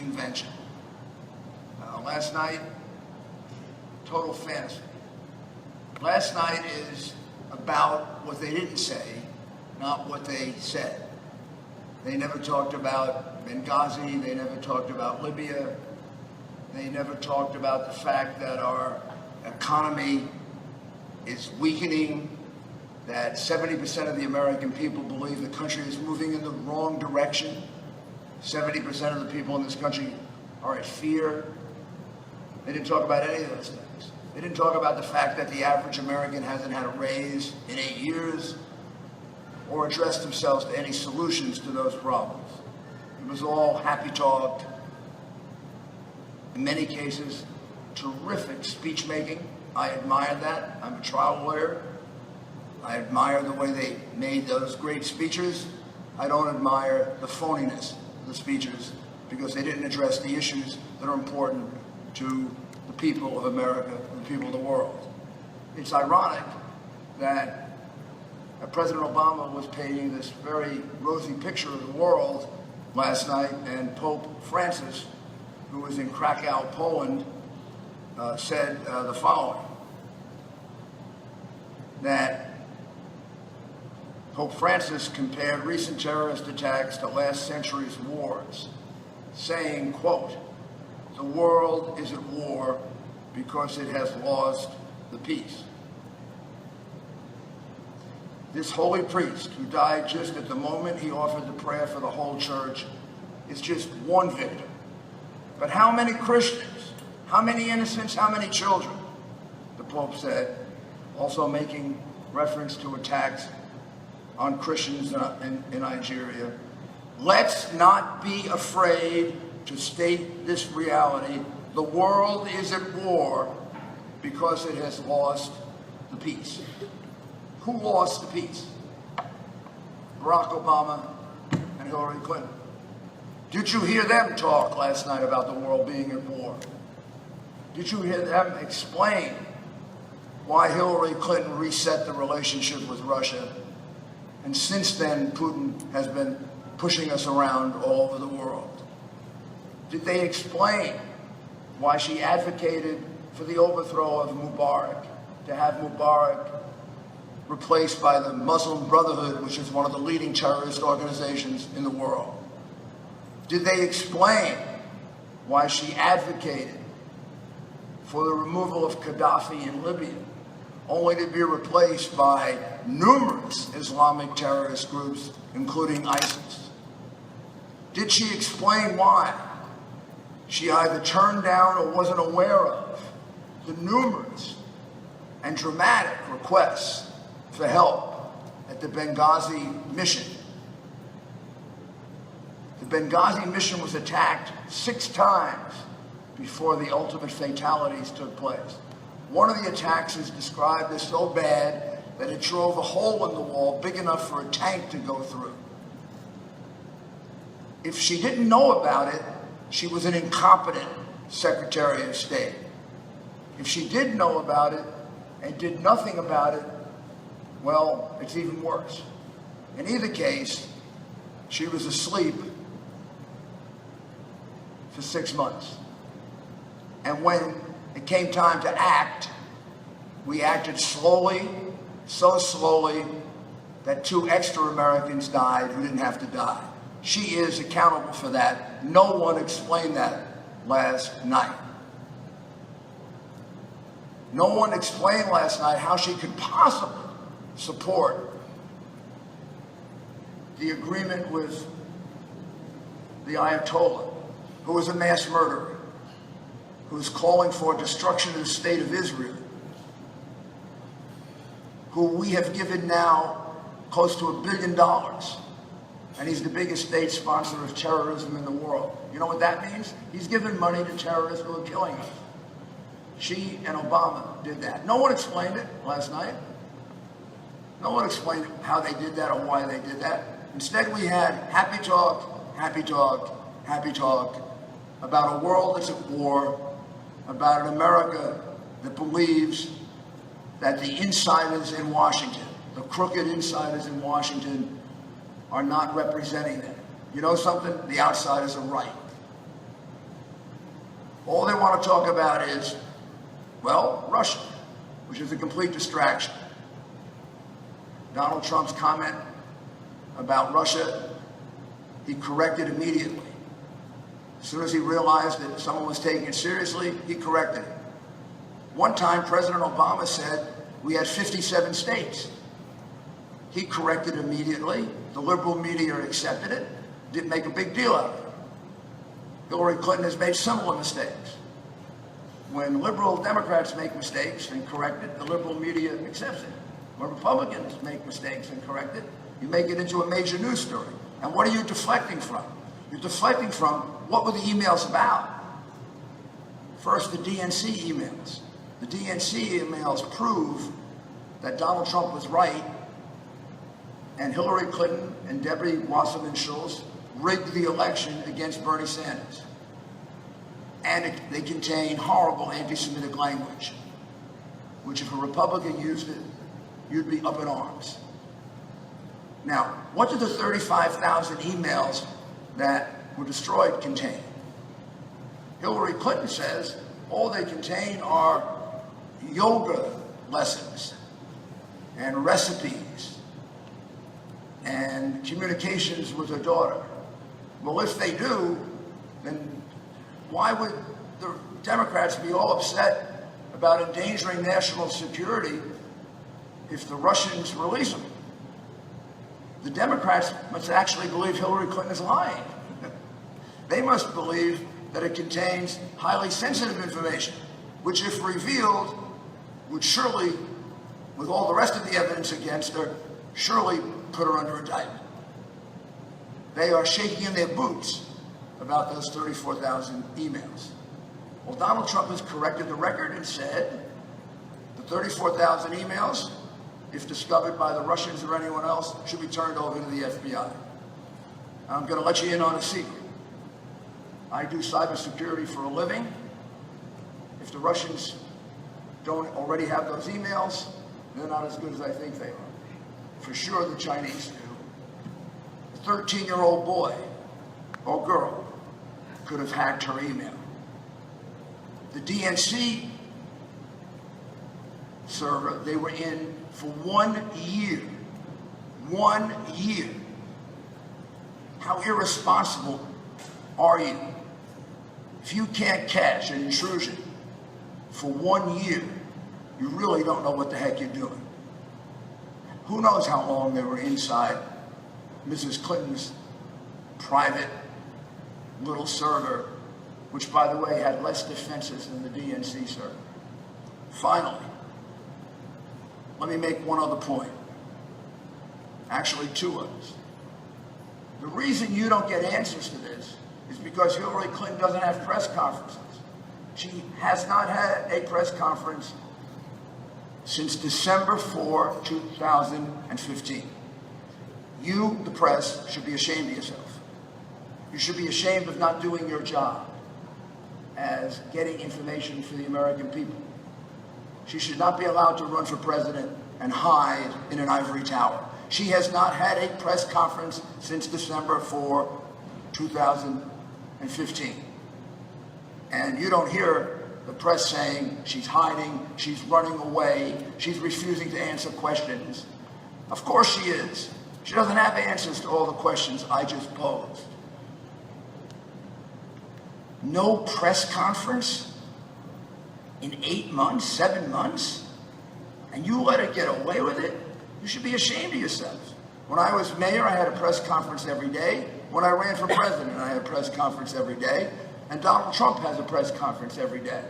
convention. Last night, total fantasy. Last night is about what they didn't say, not what they said. They never talked about Benghazi, they never talked about Libya, they never talked about the fact that our economy is weakening, that 70% of the American people believe the country is moving in the wrong direction. 70% of the people in this country are at fear. They didn't talk about any of those things. They didn't talk about the fact that the average American hasn't had a raise in 8 years or addressed themselves to any solutions to those problems. It was all happy talk. In many cases, terrific speech making. I admire that. I'm a trial lawyer. I admire the way they made those great speeches. I don't admire the phoniness of the speeches because they didn't address the issues that are important to the people of America and the people of the world. It's ironic that President Obama was painting this very rosy picture of the world last night, and Pope Francis, who was in Krakow, Poland, said the following, that Pope Francis compared recent terrorist attacks to last century's wars, saying, quote, "The world is at war because it has lost the peace." This holy priest, who died just at the moment he offered the prayer for the whole church, is just one victim. But how many Christians, how many innocents, how many children? The Pope said, also making reference to attacks on Christians in Nigeria. Let's not be afraid to state this reality. The world is at war because it has lost the peace. Who lost the peace? Barack Obama and Hillary Clinton. Did you hear them talk last night about the world being at war? Did you hear them explain why Hillary Clinton reset the relationship with Russia? And since then, Putin has been pushing us around all over the world. Did they explain why she advocated for the overthrow of Mubarak, to have Mubarak replaced by the Muslim Brotherhood, which is one of the leading terrorist organizations in the world? Did they explain why she advocated for the removal of Gaddafi in Libya, only to be replaced by numerous Islamic terrorist groups, including ISIS? Did she explain why she either turned down or wasn't aware of the numerous and dramatic requests for help at the Benghazi mission? The Benghazi mission was attacked 6 times before the ultimate fatalities took place. One of the attacks is described as so bad that it drove a hole in the wall big enough for a tank to go through. If she didn't know about it, she was an incompetent Secretary of State. If she did know about it and did nothing about it, well, it's even worse. In either case, she was asleep for 6 months. And when it came time to act, we acted slowly, so slowly that 2 extra Americans died who didn't have to die. She is accountable for that. No one explained that last night. No one explained last night how she could possibly support the agreement with the Ayatollah, who was a mass murderer, who is calling for destruction of the state of Israel, who we have given now close to $1 billion, and he's the biggest state sponsor of terrorism in the world. You know what that means? He's given money to terrorists who are killing us. She and Obama did that. No one explained it last night. No one explained how they did that or why they did that. Instead, we had happy talk, happy talk, happy talk about a world that's at war, about an America that believes that the insiders in Washington, the crooked insiders in Washington, are not representing them. You know something? The outsiders are right. All they want to talk about is, well, Russia, which is a complete distraction. Donald Trump's comment about Russia, he corrected immediately. As soon as he realized that someone was taking it seriously, he corrected it. One time, President Obama said we had 57 states. He corrected immediately. The liberal media accepted it, didn't make a big deal out of it. Hillary Clinton has made similar mistakes. When liberal Democrats make mistakes and correct it, the liberal media accepts it. When Republicans make mistakes and correct it, you make it into a major news story. And what are you deflecting from? You're deflecting from what were the emails about? First, the DNC emails. The DNC emails prove that Donald Trump was right and Hillary Clinton and Debbie Wasserman Schultz rigged the election against Bernie Sanders. And they contain horrible anti-Semitic language, which if a Republican used it, you'd be up in arms. Now, what did the 35,000 emails that were destroyed contain? Hillary Clinton says all they contain are yoga lessons and recipes and communications with her daughter. Well, if they do, then why would the Democrats be all upset about endangering national security if the Russians release them? The Democrats must actually believe Hillary Clinton is lying. They must believe that it contains highly sensitive information, which if revealed would surely, with all the rest of the evidence against her, surely put her under indictment. They are shaking in their boots about those 34,000 emails. Well, Donald Trump has corrected the record and said the 34,000 emails, if discovered by the Russians or anyone else, should be turned over to the FBI. I'm going to let you in on a secret. I do cybersecurity for a living. If the Russians don't already have those emails, they're not as good as I think they are. For sure the Chinese do. A 13-year-old boy or girl could have hacked her email. The DNC server they were in for 1 year. 1 year. How irresponsible are you? If you can't catch an intrusion for 1 year, you really don't know what the heck you're doing. Who knows how long they were inside Mrs. Clinton's private little server, which, by the way, had less defenses than the DNC server. Finally, let me make one other point. Actually, two others. The reason you don't get answers to this is because Hillary Clinton doesn't have press conferences. She has not had a press conference since December 4, 2015. You, the press, should be ashamed of yourself. You should be ashamed of not doing your job as getting information for the American people. She should not be allowed to run for president and hide in an ivory tower. She has not had a press conference since December 4, 2015. And you don't hear the press saying she's hiding, she's running away, she's refusing to answer questions. Of course she is. She doesn't have answers to all the questions I just posed. No press conference in 8 months, 7 months, and you let her get away with it? You should be ashamed of yourself. When I was mayor, I had a press conference every day. When I ran for president, I had a press conference every day. And Donald Trump has a press conference every day.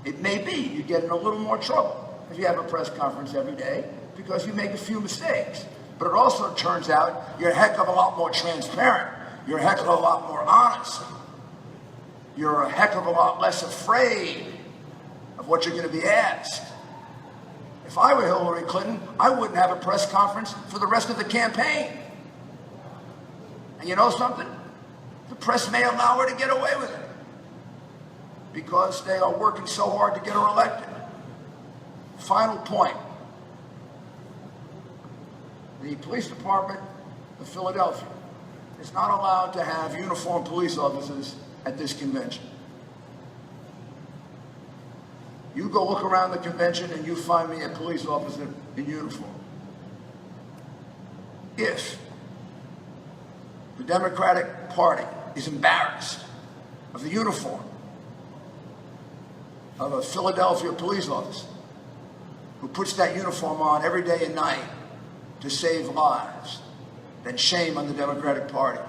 It may be you get in a little more trouble if you have a press conference every day because you make a few mistakes. But it also turns out you're a heck of a lot more transparent. You're a heck of a lot more honest. You're a heck of a lot less afraid of what you're going to be asked. If I were Hillary Clinton, I wouldn't have a press conference for the rest of the campaign. And you know something? The press may allow her to get away with it because they are working so hard to get her elected. Final point. The police department of Philadelphia is not allowed to have uniformed police officers at this convention. You go look around the convention and you find me a police officer in uniform. If the Democratic Party is embarrassed of the uniform of a Philadelphia police officer who puts that uniform on every day and night to save lives, then shame on the Democratic Party.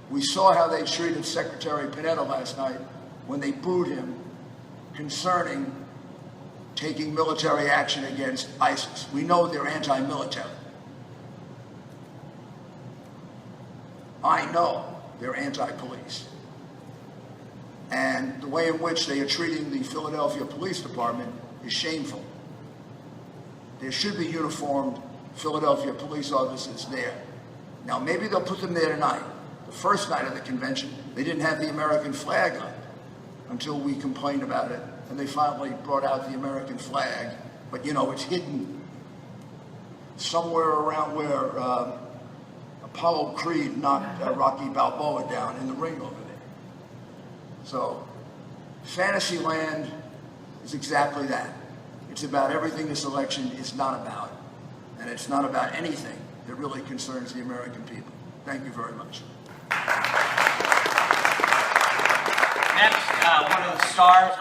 We saw how they treated Secretary Panetta last night when they booed him concerning taking military action against ISIS. We know they're anti-military. I know they're anti-police. And the way in which they are treating the Philadelphia Police Department is shameful. There should be uniformed Philadelphia police officers there. Now, maybe they'll put them there tonight. The first night of the convention, they didn't have the American flag up until we complained about it, and they finally brought out the American flag. But, you know, it's hidden somewhere around where Apollo Creed knocked Rocky Balboa down in the ring over there. So, Fantasyland is exactly that. It's about everything this election is not about. And it's not about anything that really concerns the American people. Thank you very much. Next, one of the stars